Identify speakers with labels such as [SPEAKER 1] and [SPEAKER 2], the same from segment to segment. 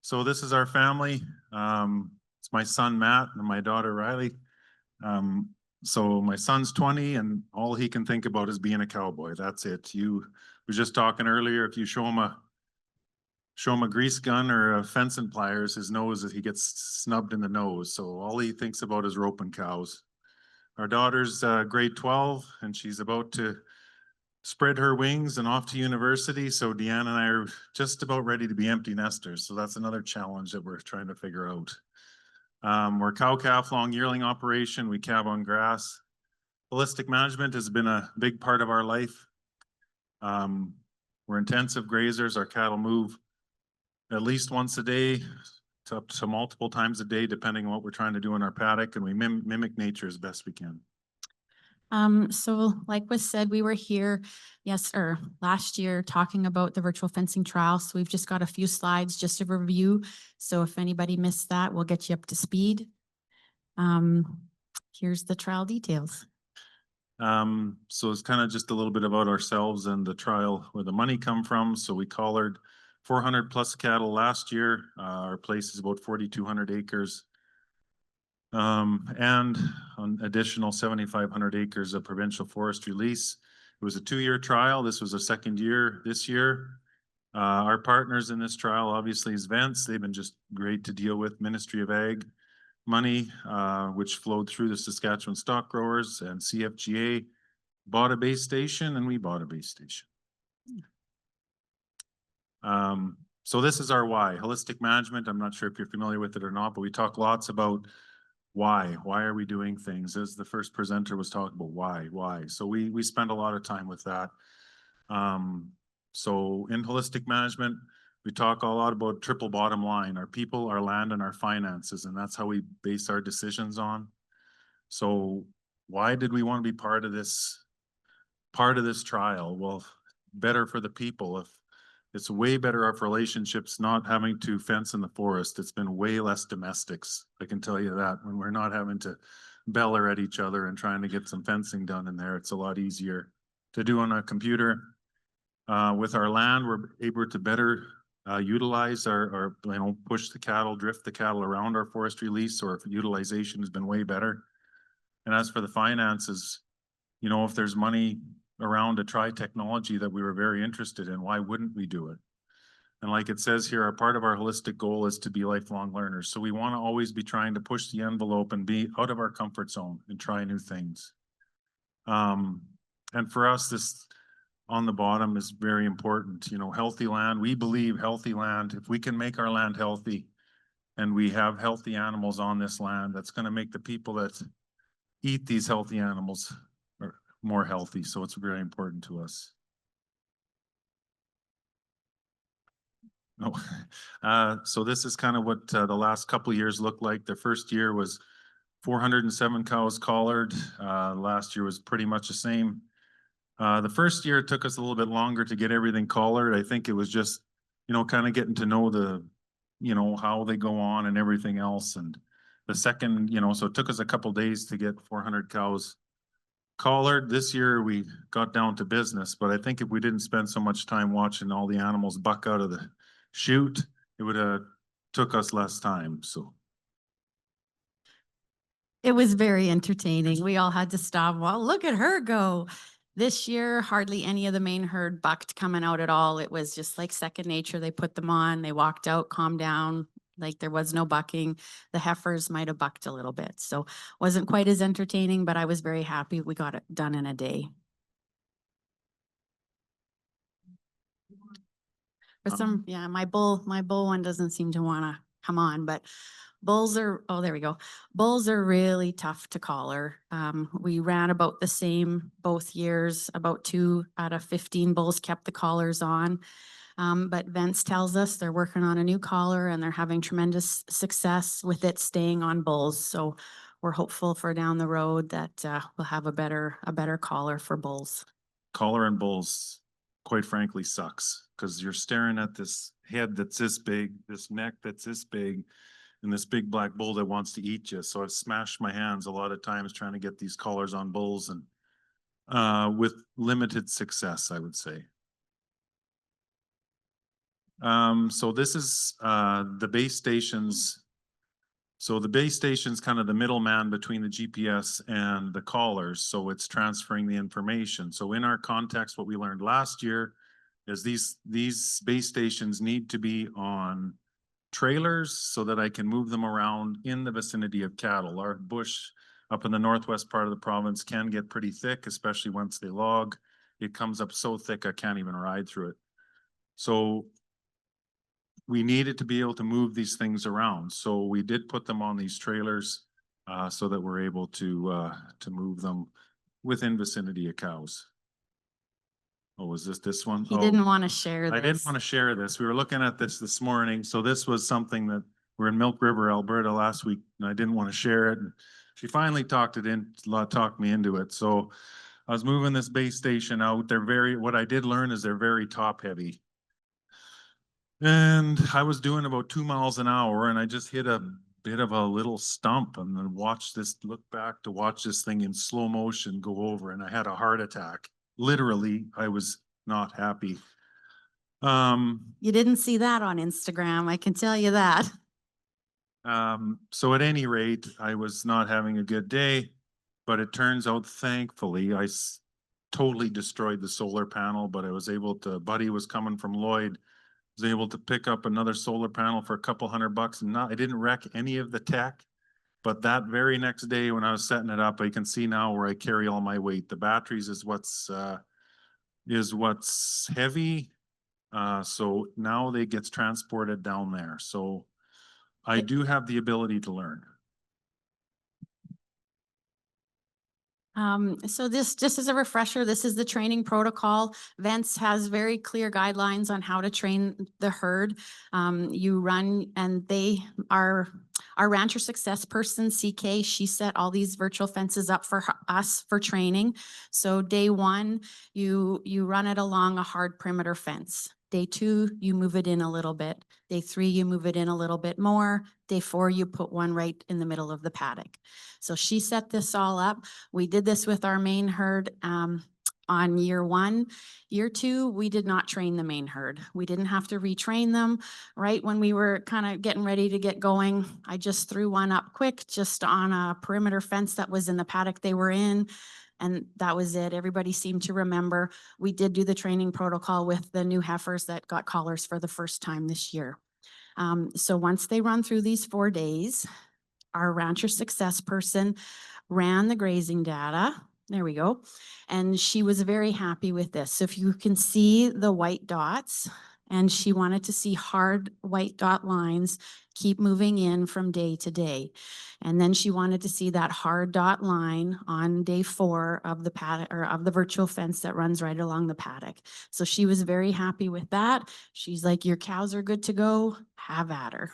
[SPEAKER 1] So this is our family. It's my son, Matt, and my daughter, Riley. So my son's 20 and all he can think about is being a cowboy. That's it. You were just talking earlier, if you show him a grease gun or a fence and pliers, his nose, he gets snubbed in the nose. So all he thinks about is roping cows. Our daughter's grade 12 and she's about to spread her wings and off to university. So Deanne and I are just about ready to be empty nesters. So that's another challenge that we're trying to figure out. We're cow calf long yearling operation. We calve on grass. Holistic management has been a big part of our life. We're intensive grazers. Our cattle move at least once a day to up to multiple times a day, depending on what we're trying to do in our paddock, and we mimic nature as best we can.
[SPEAKER 2] So like was said, we were here last year talking about the virtual fencing trial. So we've just got a few slides just to review. So if anybody missed that, we'll get you up to speed. Here's the trial details.
[SPEAKER 1] So it's kind of just a little bit about ourselves and the trial, where the money come from. So we collared 400 plus cattle last year. Our place is about 4,200 acres. And an additional 7,500 acres of provincial forestry lease. It was a 2-year trial. This was a second year this year. Our partners in this trial obviously is Vents. They've been just great to deal with. Ministry of Ag money, which flowed through the Saskatchewan stock growers, and CFGA bought a base station and we bought a base station. So this is our why. Holistic management. I'm not sure if you're familiar with it or not, but we talk lots about why are we doing things? As the first presenter was talking about why. So we spend a lot of time with that. So in holistic management, we talk a lot about triple bottom line, our people, our land, and our finances, and that's how we base our decisions on. So why did we want to be part of this trial? Well, better for the people. If it's way better off relationships not having to fence in the forest. It's been way less domestics. I can tell you that, when we're not having to beller at each other and trying to get some fencing done in there. It's a lot easier to do on a computer. With our land, we're able to better utilize our push the cattle, drift the cattle around our forestry lease, or if utilization has been way better. And as for the finances, if there's money around to try technology that we were very interested in, why wouldn't we do it? And like it says here, a part of our holistic goal is to be lifelong learners. So we want to always be trying to push the envelope and be out of our comfort zone and try new things. And for us, this on the bottom is very important. Healthy land. We believe healthy land, if we can make our land healthy and we have healthy animals on this land, that's going to make the people that eat these healthy animals more healthy. So it's very important to us. So this is kind of what the last couple of years looked like. The first year was 407 cows collared. Last year was pretty much the same. The first year it took us a little bit longer to get everything collared. I think it was just, kind of getting to know how they go on and everything else. And the second, so it took us a couple days to get 400 cows collared. This year we got down to business, but I think if we didn't spend so much time watching all the animals buck out of the chute, it would have took us less time. So
[SPEAKER 2] it was very entertaining. We all had to stop. Well, look at her go. This year, hardly any of the main herd bucked coming out at all. It was just like second nature. They put them on, they walked out, calmed down, like there was no bucking. The heifers might have bucked a little bit. So wasn't quite as entertaining, but I was very happy we got it done in a day. For some, yeah, my bull one doesn't seem to want to come on, but bulls are, oh, there we go. Bulls are really tough to collar. We ran about the same both years. About 2 out of 15 bulls kept the collars on. But Vince tells us they're working on a new collar and they're having tremendous success with it staying on bulls. So we're hopeful for down the road that we'll have a better collar for bulls.
[SPEAKER 1] Collar and bulls, quite frankly, sucks, because you're staring at this head that's this big, this neck that's this big, and this big black bull that wants to eat you. So I've smashed my hands a lot of times trying to get these collars on bulls, and with limited success, I would say. So this is, the base stations. So the base station's kind of the middleman between the GPS and the callers, so it's transferring the information. So in our context, what we learned last year is these base stations need to be on trailers so that I can move them around in the vicinity of cattle. Our bush up in the northwest part of the province can get pretty thick, especially once they log. It comes up so thick I can't even ride through it. So we needed to be able to move these things around. So we did put them on these trailers so that we're able to move them within vicinity of cows. Oh, was this one?
[SPEAKER 2] He
[SPEAKER 1] Oh,
[SPEAKER 2] didn't want to share
[SPEAKER 1] I didn't
[SPEAKER 2] this.
[SPEAKER 1] want to share this. We were looking at this morning. So this was something that we're in Milk River, Alberta last week, and I didn't want to share it. And she finally talked me into it. So I was moving this base station out. What I did learn is they're very top heavy. And I was doing about 2 miles an hour and I just hit a bit of a little stump and then look back to watch this thing in slow motion go over, and I had a heart attack. Literally, I was not happy.
[SPEAKER 2] You didn't see that on Instagram, I can tell you that.
[SPEAKER 1] So at any rate, I was not having a good day, but it turns out, thankfully, totally destroyed the solar panel, but I was able to, Buddy was coming from Lloyd, was able to pick up another solar panel for a couple $100 and I didn't wreck any of the tech. But that very next day when I was setting it up, I can see now where I carry all my weight. The batteries is what's heavy. So now they gets transported down there. So I do have the ability to learn.
[SPEAKER 2] So this, just as a refresher, this is the training protocol. Vents has very clear guidelines on how to train the herd. You run, and our rancher success person, CK, she set all these virtual fences up for us for training. So day one, you run it along a hard perimeter fence. Day two, you move it in a little bit. Day three, you move it in a little bit more. Day four, you put one right in the middle of the paddock. So she set this all up. We did this with our main herd on year one. Year two, we did not train the main herd. We didn't have to retrain them. Right when we were kind of getting ready to get going, I just threw one up quick, just on a perimeter fence that was in the paddock they were in. And that was it. Everybody seemed to remember. We did do the training protocol with the new heifers that got collars for the first time this year. So once they run through these 4 days, our rancher success person ran the grazing data. There we go. And she was very happy with this. So if you can see the white dots, and she wanted to see hard white dot lines keep moving in from day to day. And then she wanted to see that hard dot line on day 4 of the paddock, or of the virtual fence that runs right along the paddock. So she was very happy with that. She's like, your cows are good to go, have at her.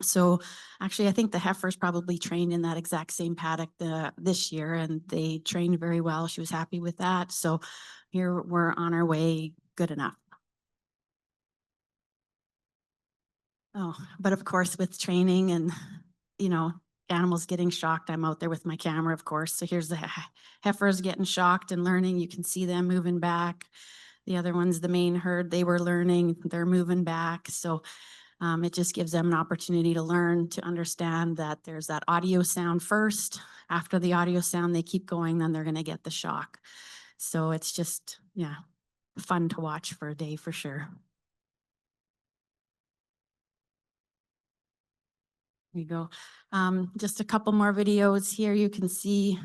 [SPEAKER 2] So actually, I think the heifers probably trained in that exact same paddock this year, and they trained very well. She was happy with that. So here we're on our way, good enough. Oh, but of course, with training and, animals getting shocked, I'm out there with my camera, of course. So here's the heifers getting shocked and learning. You can see them moving back. The other ones, the main herd, they were learning, they're moving back. So it just gives them an opportunity to learn, to understand that there's that audio sound first. After the audio sound, they keep going, then they're going to get the shock. So it's just, fun to watch for a day for sure. There you go. Just a couple more videos here. You can see.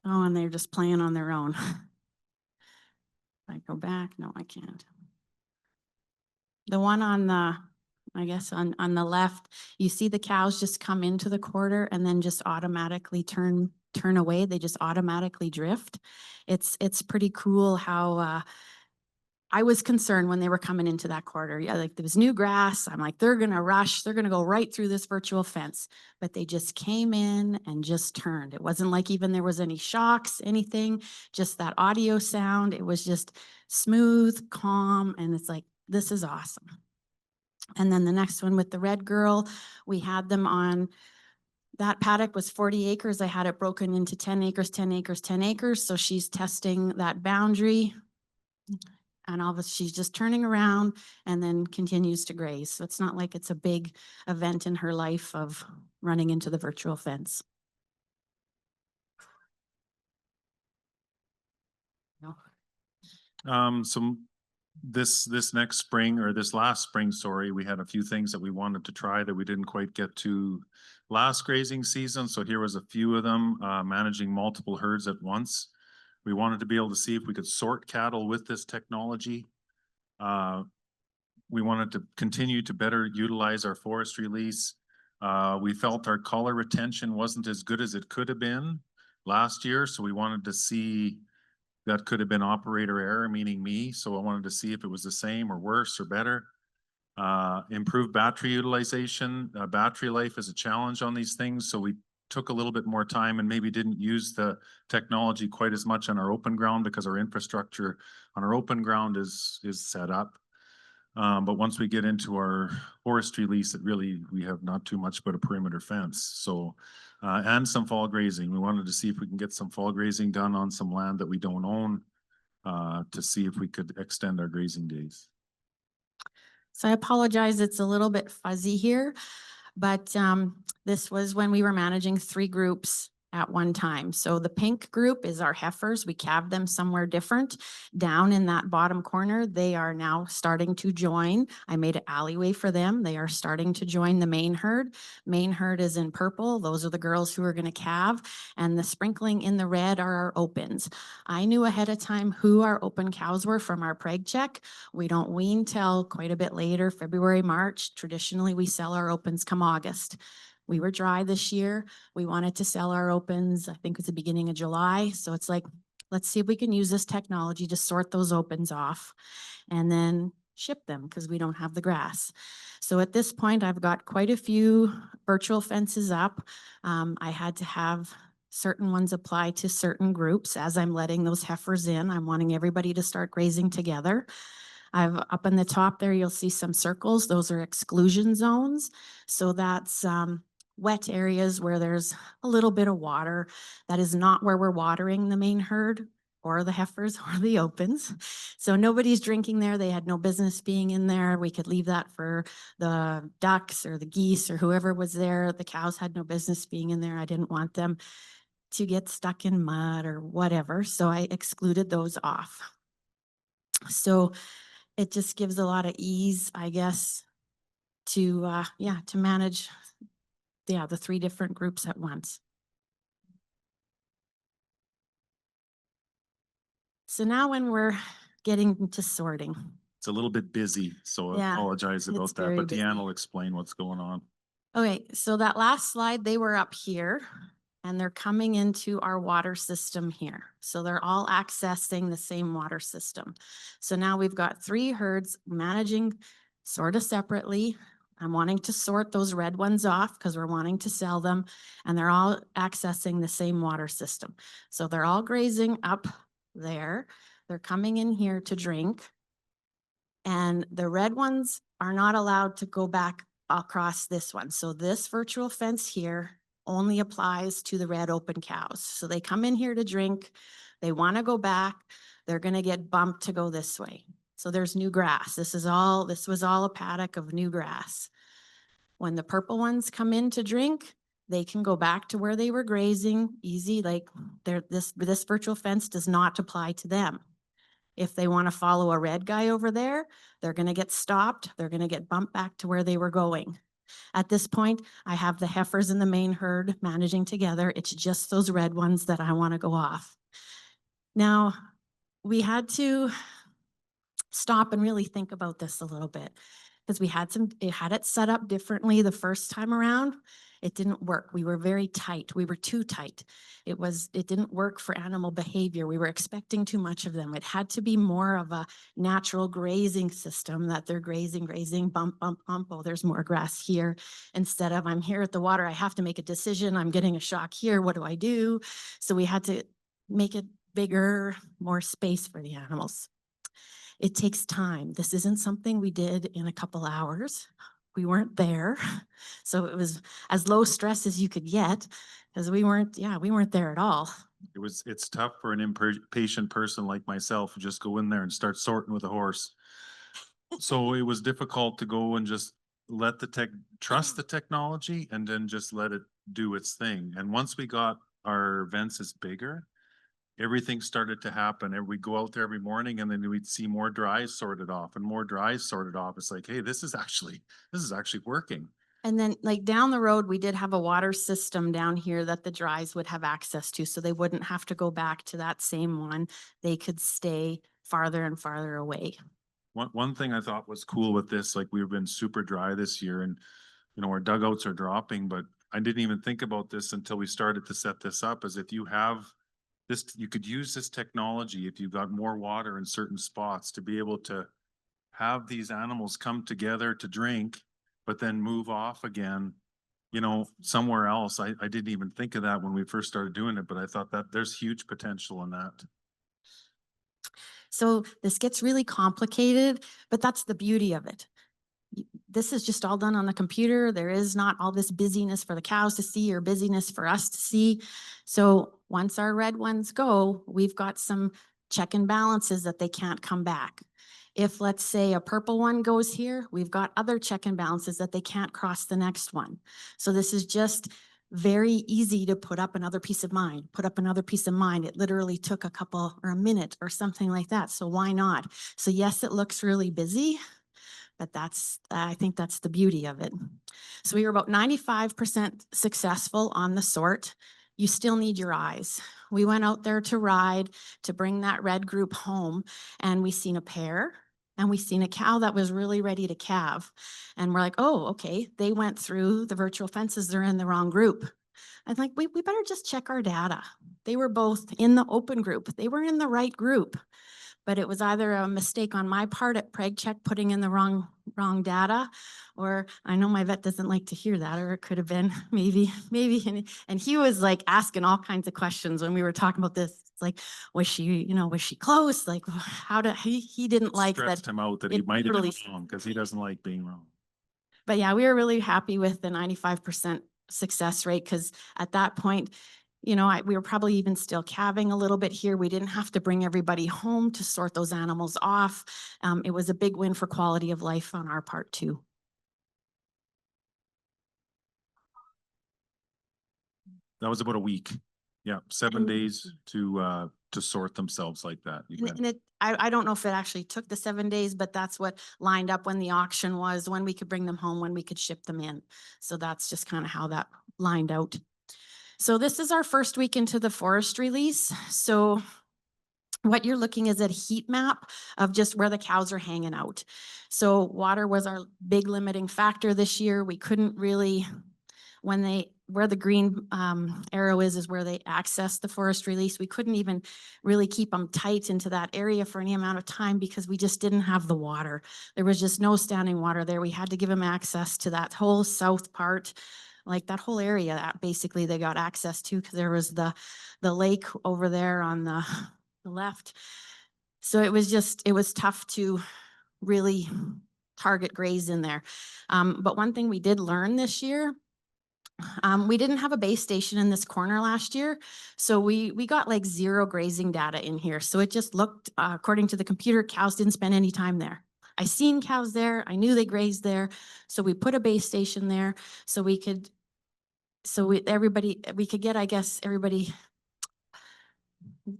[SPEAKER 2] Oh, and they're just playing on their own. If I go back, no, I can't. The one on the, I guess on the left, you see the cows just come into the quarter and then just automatically turn away. They just automatically drift. It's pretty cool how I was concerned when they were coming into that quarter. Yeah, like there was new grass. I'm like, they're gonna rush. They're gonna go right through this virtual fence. But they just came in and just turned. It wasn't like even there was any shocks, anything, just that audio sound. It was just smooth, calm, and it's like, this is awesome. And then the next one with the red girl, we had them on, that paddock was 40 acres. I had it broken into 10 acres, 10 acres, 10 acres. So she's testing that boundary. and all of a she's just turning around and then continues to graze. So it's not like it's a big event in her life of running into the virtual fence. No.
[SPEAKER 1] So this next spring, or this last spring, sorry, we had a few things that we wanted to try that we didn't quite get to last grazing season. So here was a few of them, managing multiple herds at once. We wanted to be able to see if we could sort cattle with this technology. We wanted to continue to better utilize our forestry lease. We felt our collar retention wasn't as good as it could have been last year, so we wanted to see that could have been operator error, meaning me. So I wanted to see if it was the same or worse or better. Improved battery utilization. Battery life is a challenge on these things, so we took a little bit more time and maybe didn't use the technology quite as much on our open ground because our infrastructure on our open ground is set up. But once we get into our forestry lease, we have not too much but a perimeter fence. So, and some fall grazing. We wanted to see if we can get some fall grazing done on some land that we don't own, to see if we could extend our grazing days.
[SPEAKER 2] So I apologize, it's a little bit fuzzy here, but this was when we were managing 3 groups at one time. So the pink group is our heifers. We calved them somewhere different. Down in that bottom corner, they are now starting to join. I made an alleyway for them. They are starting to join the main herd. Main herd is in purple. Those are the girls who are going to calve. And the sprinkling in the red are our opens. I knew ahead of time who our open cows were from our preg check. We don't wean till quite a bit later, February, March. Traditionally, we sell our opens come August. We were dry this year. We wanted to sell our opens, I think it was the beginning of July. So it's like, let's see if we can use this technology to sort those opens off and then ship them because we don't have the grass. So at this point, I've got quite a few virtual fences up. I had to have certain ones apply to certain groups. As I'm letting those heifers in, I'm wanting everybody to start grazing together. I've up in the top there, you'll see some circles. Those are exclusion zones. So that's wet areas where there's a little bit of water. That is not where we're watering the main herd or the heifers or the opens. So nobody's drinking there. They had no business being in there. We could leave that for the ducks or the geese or whoever was there. The cows had no business being in there. I didn't want them to get stuck in mud or whatever. So I excluded those off. So it just gives a lot of ease, I guess, to to manage the 3 different groups at once. So now when we're getting to sorting.
[SPEAKER 1] It's a little bit busy, so I
[SPEAKER 2] Yeah,
[SPEAKER 1] apologize
[SPEAKER 2] it's
[SPEAKER 1] about that,
[SPEAKER 2] very
[SPEAKER 1] but Deanne
[SPEAKER 2] busy.
[SPEAKER 1] will explain what's going on.
[SPEAKER 2] Okay, so that last slide, they were up here and they're coming into our water system here. So they're all accessing the same water system. So now we've got 3 herds managing sort of separately. I'm wanting to sort those red ones off because we're wanting to sell them, and they're all accessing the same water system. So they're all grazing up there. They're coming in here to drink. And the red ones are not allowed to go back across this one. So this virtual fence here only applies to the red open cows. So they come in here to drink, they want to go back, they're going to get bumped to go this way. So there's new grass. This was all a paddock of new grass. When the purple ones come in to drink, they can go back to where they were grazing easy. Like this virtual fence does not apply to them. If they want to follow a red guy over there, they're going to get stopped. They're going to get bumped back to where they were going. At this point, I have the heifers and the main herd managing together. It's just those red ones that I want to go off. Now, we had to stop and really think about this a little bit because it had it set up differently the first time around. It didn't work. We were very tight. We were too tight. It didn't work for animal behavior. We were expecting too much of them. It had to be more of a natural grazing system that they're grazing, bump, bump, bump. Oh, there's more grass here. Instead of I'm here at the water, I have to make a decision. I'm getting a shock here. What do I do? So we had to make it bigger, more space for the animals. It takes time. This isn't something we did in a couple hours. We weren't there. So it was as low stress as you could get. Because we weren't there at all.
[SPEAKER 1] It's tough for an impatient person like myself to just go in there and start sorting with a horse. So it was difficult to go and just let trust the technology and then just let it do its thing. And once we got our fences bigger, everything started to happen. And we'd go out there every morning and then we'd see more dries sorted off and more dries sorted off. It's like, hey, this is actually working.
[SPEAKER 2] And then like down the road, we did have a water system down here that the dries would have access to, so they wouldn't have to go back to that same one. They could stay farther and farther away.
[SPEAKER 1] One thing I thought was cool with this, like we've been super dry this year and, our dugouts are dropping, but I didn't even think about this until we started to set this up, is if you have this, you could use this technology if you've got more water in certain spots to be able to have these animals come together to drink, but then move off again, somewhere else. I didn't even think of that when we first started doing it, but I thought that there's huge potential in that.
[SPEAKER 2] So this gets really complicated, but that's the beauty of it. This is just all done on the computer. There is not all this busyness for the cows to see or busyness for us to see. So once our red ones go, we've got some check and balances that they can't come back. If, let's say, a purple one goes here, we've got other check and balances that they can't cross the next one. So this is just very easy to put up another piece of mind, put up another piece of mind. It literally took a couple or a minute or something like that. So why not? So yes, it looks really busy, but I think that's the beauty of it. So we were about 95% successful on the sort. You still need your eyes. We went out there to ride to bring that red group home, and we seen a pair and we seen a cow that was really ready to calve. And we're like, oh, okay, they went through the virtual fences. They're in the wrong group. I'm like, we better just check our data. They were both in the open group. They were in the right group. But it was either a mistake on my part at Preg Check putting in the wrong data, or I know my vet doesn't like to hear that, or it could have been maybe, and he was like asking all kinds of questions when we were talking about this. It's like, was she close? Like, he didn't like that.
[SPEAKER 1] Stressed him out that he might have been wrong because he doesn't like being wrong.
[SPEAKER 2] But yeah, we were really happy with the 95% success rate, because at that point, we were probably even still calving a little bit here. We didn't have to bring everybody home to sort those animals off. It was a big win for quality of life on our part too.
[SPEAKER 1] That was about a week. Yeah, 7 days to sort themselves like that.
[SPEAKER 2] And I don't know if it actually took the 7 days, but that's what lined up when the auction was, when we could bring them home, when we could ship them in. So that's just kind of how that lined out. So this is our first week into the forest release. So what you're looking is at a heat map of just where the cows are hanging out. So water was our big limiting factor this year. We couldn't really, where the green arrow is where they access the forest release. We couldn't even really keep them tight into that area for any amount of time because we just didn't have the water. There was just no standing water there. We had to give them access to that whole south part, like that whole area that basically they got access to, because there was the lake over there on the left. So it was tough to really target graze in there. But one thing we did learn this year, we didn't have a base station in this corner last year. So we got like 0 grazing data in here. So it just looked, according to the computer, cows didn't spend any time there. I seen cows there. I knew they grazed there. So we put a base station there so we could, we could get, I guess, everybody.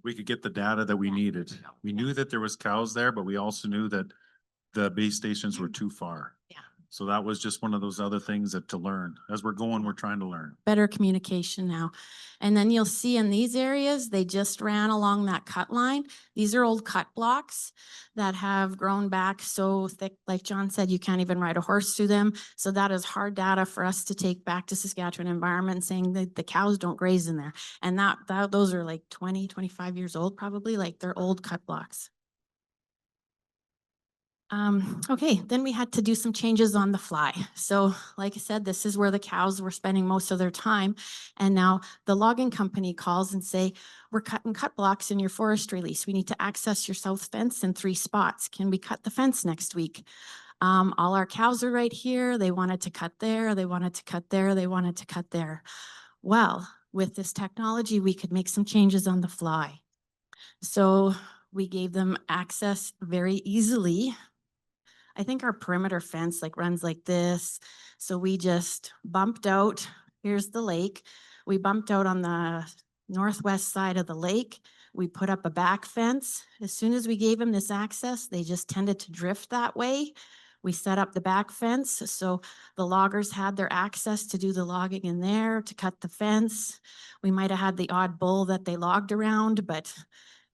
[SPEAKER 1] We could get the data that we needed. We knew that there was cows there, but we also knew that the base stations were too far.
[SPEAKER 2] Yeah.
[SPEAKER 1] So that was just one of those other things that to learn. As we're going, we're trying to learn.
[SPEAKER 2] Better communication now. And then you'll see in these areas, they just ran along that cut line. These are old cut blocks that have grown back so thick, like John said, you can't even ride a horse through them. So that is hard data for us to take back to Saskatchewan environment, saying that the cows don't graze in there. And those are like 20, 25 years old, probably, like they're old cut blocks. Okay, then we had to do some changes on the fly. So like I said, this is where the cows were spending most of their time. And now the logging company calls and say, we're cutting cut blocks in your forest release. We need to access your south fence in 3 spots. Can we cut the fence next week? All our cows are right here. They wanted to cut there. They wanted to cut there. They wanted to cut there. Well, with this technology, we could make some changes on the fly. So we gave them access very easily. I think our perimeter fence like runs like this. So we just bumped out, here's the lake. We bumped out on the northwest side of the lake. We put up a back fence. As soon as we gave them this access, they just tended to drift that way. We set up the back fence, so the loggers had their access to do the logging in there, to cut the fence. We might have had the odd bull that they logged around, but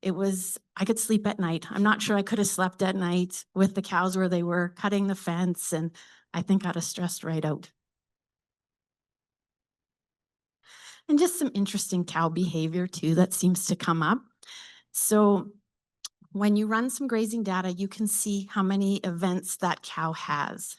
[SPEAKER 2] I could sleep at night. I'm not sure I could have slept at night with the cows where they were cutting the fence, and I think I'd have stressed right out. And just some interesting cow behavior too that seems to come up. So when you run some grazing data, you can see how many events that cow has.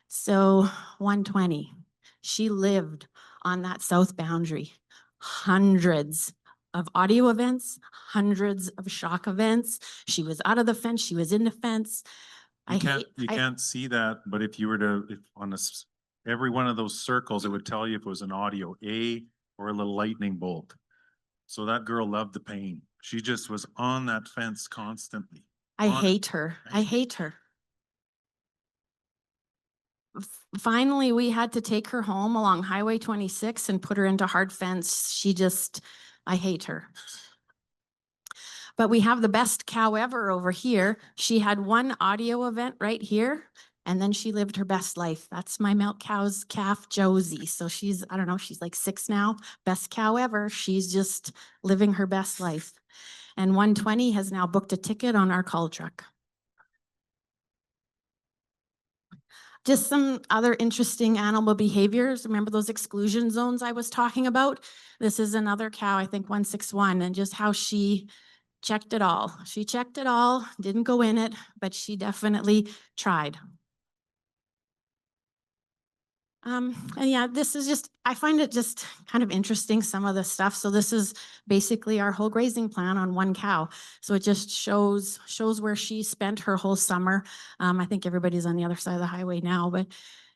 [SPEAKER 2] So 120, she lived on that south boundary, hundreds of audio events, hundreds of shock events. She was out of the fence, she was in the fence.
[SPEAKER 1] You can't see that, but if you were to, if on every one of those circles, it would tell you if it was an audio A or a little lightning bolt. So that girl loved the pain. She just was on that fence constantly.
[SPEAKER 2] I hate her. I hate her. Finally, we had to take her home along Highway 26 and put her into hard fence. I hate her. But we have the best cow ever over here. She had one audio event right here, and then she lived her best life. That's my milk cow's calf, Josie. So she's, I don't know, she's like 6 now. Best cow ever. She's just living her best life. And 120 has now booked a ticket on our call truck. Just some other interesting animal behaviors. Remember those exclusion zones I was talking about? This is another cow, I think 161, and just how she checked it all. She checked it all, didn't go in it, but she definitely tried. And yeah, this is just, I find it just kind of interesting, some of the stuff. So this is basically our whole grazing plan on one cow. So it just shows where she spent her whole summer. I think everybody's on the other side of the highway now, but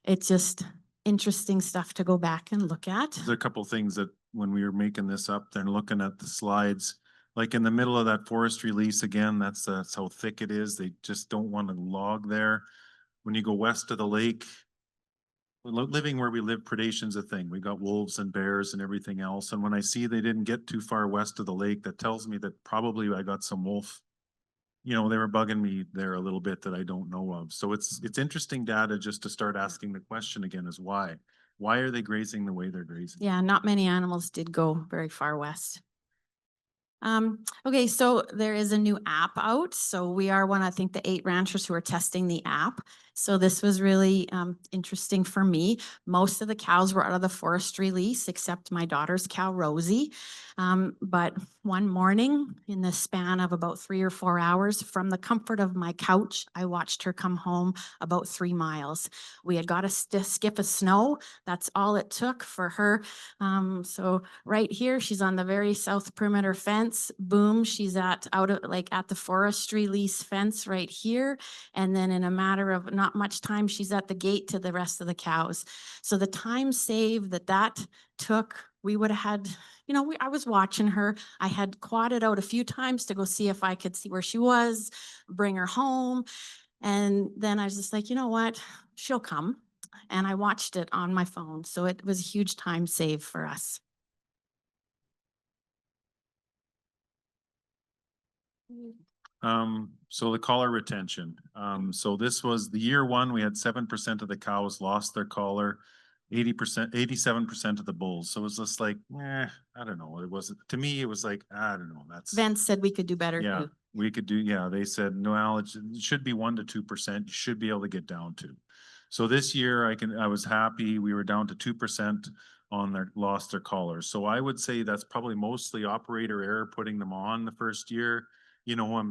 [SPEAKER 2] it's just interesting stuff to go back and look at.
[SPEAKER 1] There's a couple things that when we were making this up, they're looking at the slides, like in the middle of that forestry lease again, that's how thick it is. They just don't want to log there. When you go west of the lake, living where we live, predation's a thing. We got wolves and bears and everything else. And when I see they didn't get too far west of the lake, that tells me that probably I got some wolf. You know, they were bugging me there a little bit that I don't know of. So it's interesting data just to start asking the question again is why? Why are they grazing the way they're grazing?
[SPEAKER 2] Yeah, not many animals did go very far west. Okay, so there is a new app out. So we are one, I think, the 8 ranchers who are testing the app. So this was really interesting for me. Most of the cows were out of the forestry lease, except my daughter's cow, Rosie. But one morning, in the span of about 3 or 4 hours, from the comfort of my couch, I watched her come home about 3 miles. We had got a skip of snow. That's all it took for her. So right here, she's on the very south perimeter fence. Boom, she's at the forestry lease fence right here. And then in a matter of not much time, she's at the gate to the rest of the cows. So the time save that took, we would have had, you know, I was watching her. I had quadded out a few times to go see if I could see where she was, bring her home. And then I was just like, you know what, she'll come. And I watched it on my phone. So it was a huge time save for us.
[SPEAKER 1] So the collar retention. So this was the year 1, we had 7% of the cows lost their collar, 80%, 87% of the bulls. So it was just like, I don't know. It wasn't, to me, it was like, I don't know.
[SPEAKER 2] Vince said we could do better
[SPEAKER 1] yeah,
[SPEAKER 2] too.
[SPEAKER 1] we could do, yeah, they said, no, it should be 1 to 2%. You should be able to get down to. So this year I was happy. We were down to 2% on lost their collars. So I would say that's probably mostly operator error putting them on the first year. You know,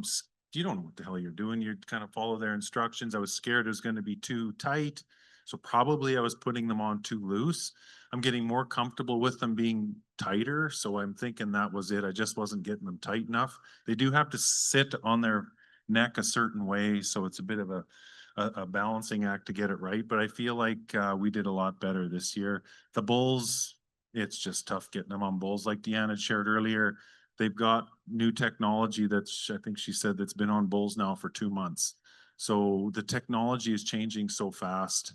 [SPEAKER 1] you don't know what the hell you're doing. You kind of follow their instructions. I was scared it was going to be too tight. So probably I was putting them on too loose. I'm getting more comfortable with them being tighter. So I'm thinking that was it. I just wasn't getting them tight enough. They do have to sit on their neck a certain way. So it's a bit of a balancing act to get it right. But I feel like we did a lot better this year. The bulls, it's just tough getting them on bulls. Like Deanne had shared earlier, they've got new technology that's, I think she said, that's been on bulls now for 2 months. So the technology is changing so fast.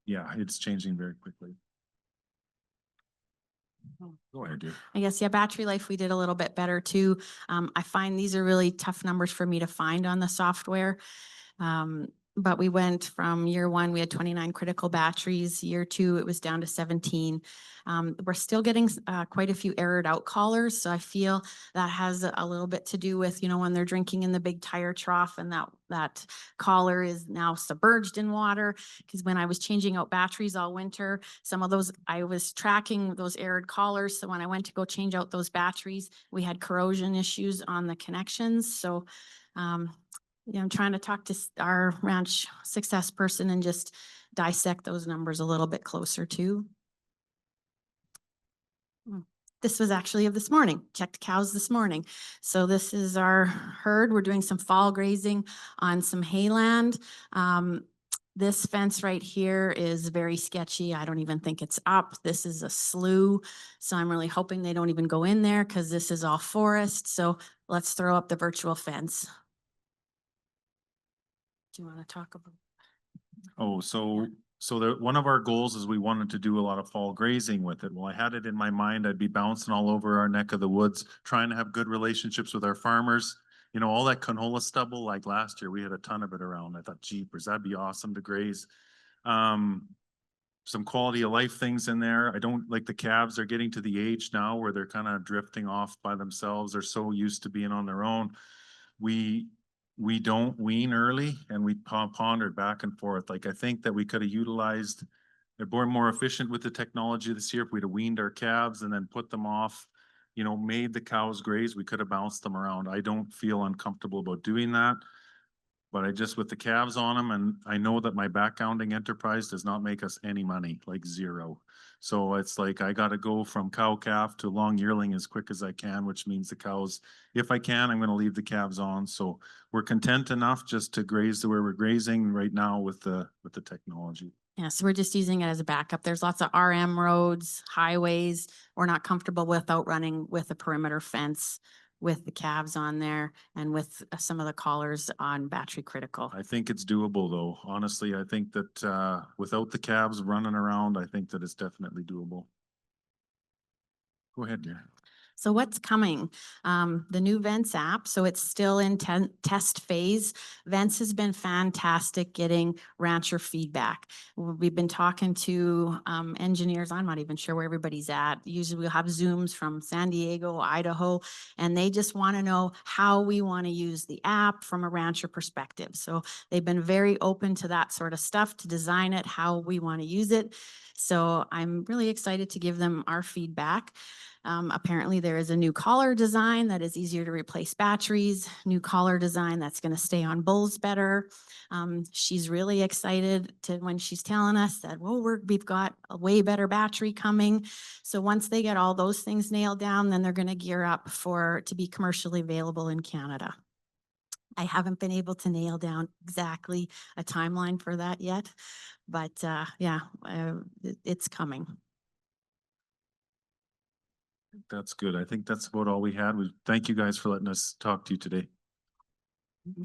[SPEAKER 1] Yeah, it's changing very quickly. Go ahead, dear.
[SPEAKER 2] I guess, yeah, battery life, we did a little bit better too. I find these are really tough numbers for me to find on the software. But we went from year one, we had 29 critical batteries. Year two, it was down to 17. We're still getting quite a few errored out collars. So I feel that has a little bit to do with, when they're drinking in the big tire trough and that collar is now submerged in water. Because when I was changing out batteries all winter, some of those, I was tracking those errored collars. So when I went to go change out those batteries, we had corrosion issues on the connections. So I'm trying to talk to our ranch success person and just dissect those numbers a little bit closer too. This was actually of this morning, checked cows this morning. So this is our herd. We're doing some fall grazing on some hayland. This fence right here is very sketchy. I don't even think it's up. This is a slough. So I'm really hoping they don't even go in there because this is all forest. So let's throw up the virtual fence. Do you want to talk about?
[SPEAKER 1] Oh, so one of our goals is we wanted to do a lot of fall grazing with it. Well, I had it in my mind, I'd be bouncing all over our neck of the woods, trying to have good relationships with our farmers. All that canola stubble, like last year, we had a ton of it around. I thought, jeepers, that'd be awesome to graze. Some quality of life things in there. I don't like the calves. They're getting to the age now where they're kind of drifting off by themselves. They're so used to being on their own. We don't wean early, and we pondered back and forth. Like, I think that we could have utilized, we're more efficient with the technology this year. If we'd have weaned our calves and then put them off, made the cows graze, we could have bounced them around. I don't feel uncomfortable about doing that. But I just, with the calves on them, and I know that my backgrounding enterprise does not make us any money, like zero. So it's like I got to go from cow calf to long yearling as quick as I can, which means the cows, if I can, I'm going to leave the calves on. So we're content enough just to graze to where we're grazing right now with the technology.
[SPEAKER 2] Yeah, so we're just using it as a backup. There's lots of RM roads, highways. We're not comfortable without running with a perimeter fence with the calves on there and with some of the collars on battery critical.
[SPEAKER 1] I think it's doable though. Honestly, I think that without the calves running around, I think that it's definitely doable. Go ahead, dear.
[SPEAKER 2] So what's coming? The new Vents app, so it's still in test phase. Vents has been fantastic getting rancher feedback. We've been talking to engineers. I'm not even sure where everybody's at. Usually we'll have Zooms from San Diego, Idaho, and they just want to know how we want to use the app from a rancher perspective. So they've been very open to that sort of stuff, to design it, how we want to use it. So I'm really excited to give them our feedback. Apparently there is a new collar design that is easier to replace batteries, new collar design that's going to stay on bulls better. She's really excited when she's telling us that, well, we've got a way better battery coming. So once they get all those things nailed down, then they're going to gear up to be commercially available in Canada. I haven't been able to nail down exactly a timeline for that yet, but it's coming.
[SPEAKER 1] That's good. I think that's about all we had. We thank you guys for letting us talk to you today.